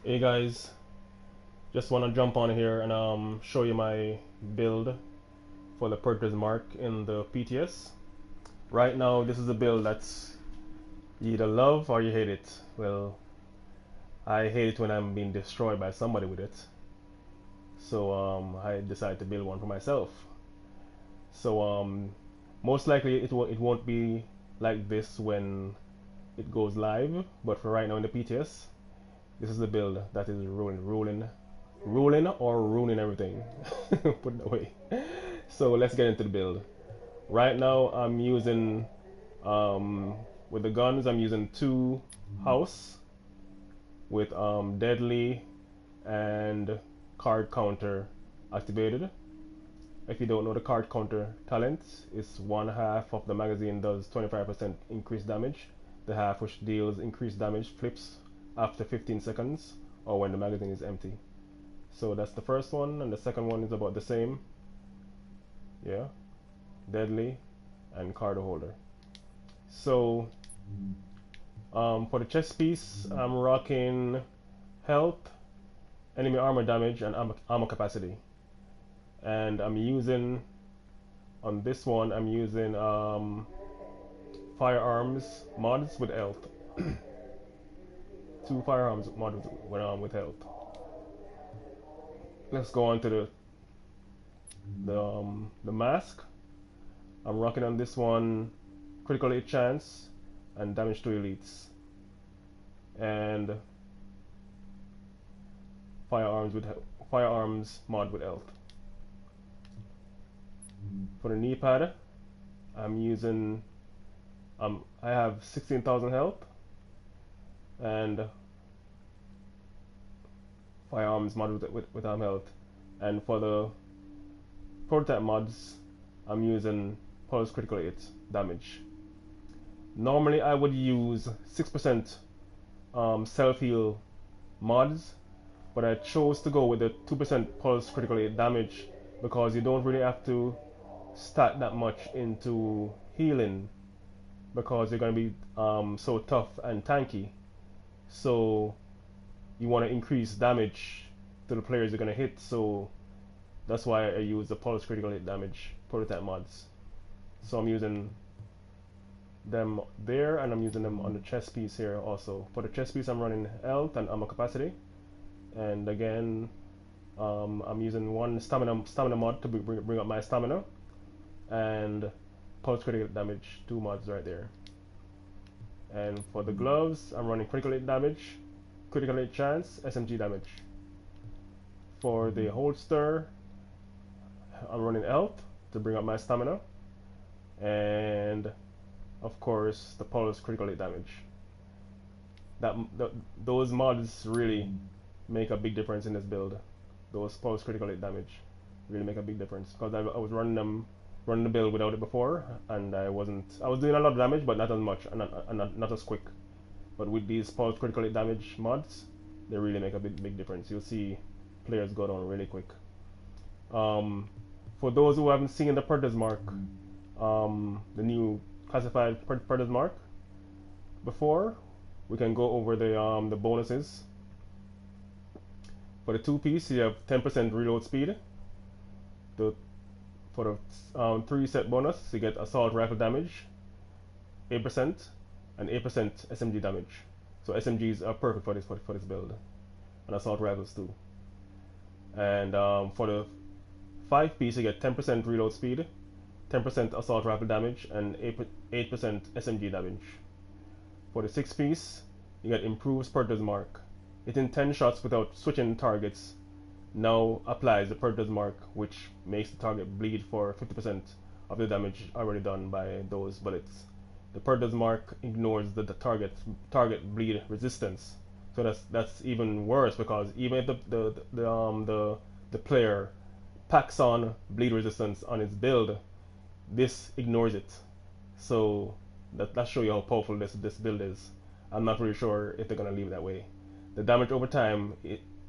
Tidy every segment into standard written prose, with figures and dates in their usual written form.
Hey guys, just want to jump on here and show you my build for the Purchase Mark in the PTS. Right now, this is a build that's you either love or you hate it. Well, I hate it when I'm being destroyed by somebody with it, so I decided to build one for myself. So most likely it won't be like this when it goes live, but for right now in the PTS, this is the build that is ruling or ruining everything. Put it that way. So let's get into the build. Right now I'm using with the guns I'm using two house with deadly and card counter activated. If you don't know the card counter talent, it's one half of the magazine does 25% increased damage. The half which deals increased damage flips after 15 seconds or when the magazine is empty. So that's the first one, and the second one is about the same. Yeah, deadly and card holder. So for the chest piece, I'm rocking health, enemy armor damage, and armor capacity. And I'm using on this one, I'm using firearms mods with health. Two firearms mods with health. Let's go on to the mask. I'm rocking on this one critical hit chance and damage to elites, and firearms mod with health. For the knee pad, I'm using I have 16,000 health and firearms mod with health, and for the prototype mods, I'm using pulse critical hit damage. Normally I would use 6% self heal mods, but I chose to go with the 2% pulse critical hit damage because you don't really have to stack that much into healing because you're going to be so tough and tanky. So you want to increase damage to the players you're going to hit. So that's why I use the pulse critical hit damage prototype mods. So I'm using them there, and I'm using them on the chest piece here also. For the chest piece, I'm running health and armor capacity, and again, I'm using one stamina mod to bring up my stamina, and pulse critical damage, two mods right there. And for the gloves, I'm running critical hit damage, critical hit chance, SMG damage. For the holster, I'm running health to bring up my stamina, and of course the pulse critical hit damage. Those mods really make a big difference in this build. Those pulse critical hit damage really make a big difference because I was running the build without it before, and I was doing a lot of damage, but not as much and not as quick. But with these pulse critical hit damage mods, they really make a big difference. You'll see players go down really quick. For those who haven't seen the Predator's Mark, the new classified Predator's Mark before, we can go over the bonuses. For the two piece, you have 10% reload speed. For the 3 set bonus, you get assault rifle damage, 8%, and 8% SMG damage. So SMGs are perfect for this build, and assault rifles too. And for the 5 piece, you get 10% reload speed, 10% assault rifle damage, and 8% SMG damage. For the 6 piece, you get improved Spurter's Mark. Hitting 10 shots without switching targets now applies the Predator's Mark, which makes the target bleed for 50% of the damage already done by those bullets. The Predator's Mark ignores the target bleed resistance, so that's even worse because even if the player packs on bleed resistance on its build, this ignores it. So that shows you how powerful this build is. I'm not really sure if they're gonna leave it that way. The damage over time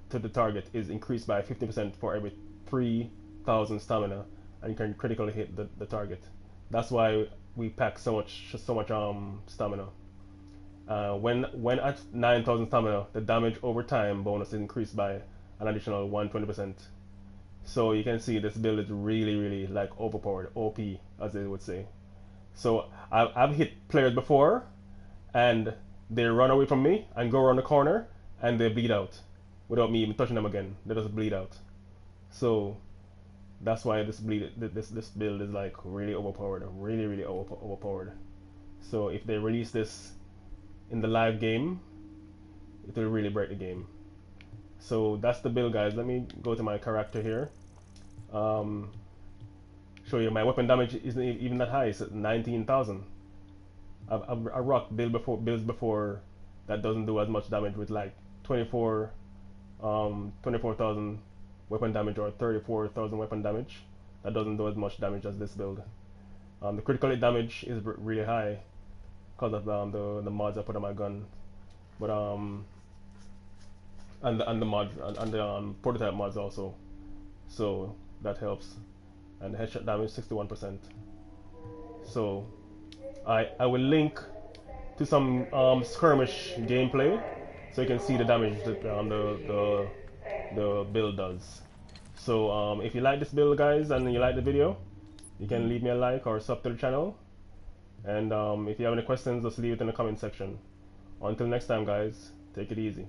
to the target is increased by 50% for every 3,000 stamina, and you can critically hit the target. That's why we pack so much stamina. When at 9,000 stamina, the damage over time bonus is increased by an additional 120%. So you can see this build is really like overpowered, OP as they would say. So I've hit players before, and they run away from me and go around the corner, and they bleed out without me even touching them again. They just bleed out. So that's why this build is like really overpowered, really overpowered. So if they release this in the live game, it will really break the game. So that's the build, guys. Let me go to my character here. Show you my weapon damage isn't even that high. It's at 19,000. I rocked builds before that doesn't do as much damage with like 24,000 weapon damage or 34,000 weapon damage. That doesn't do as much damage as this build. The critical hit damage is really high because of the mods I put on my gun, but and the mod and the prototype mods also, so that helps. And headshot damage 61%. So I will link to some skirmish gameplay so you can see the damage that the build does. So if you like this build, guys, and you like the video, you can leave me a like or sub to the channel. And if you have any questions, just leave it in the comment section. Until next time, guys, take it easy.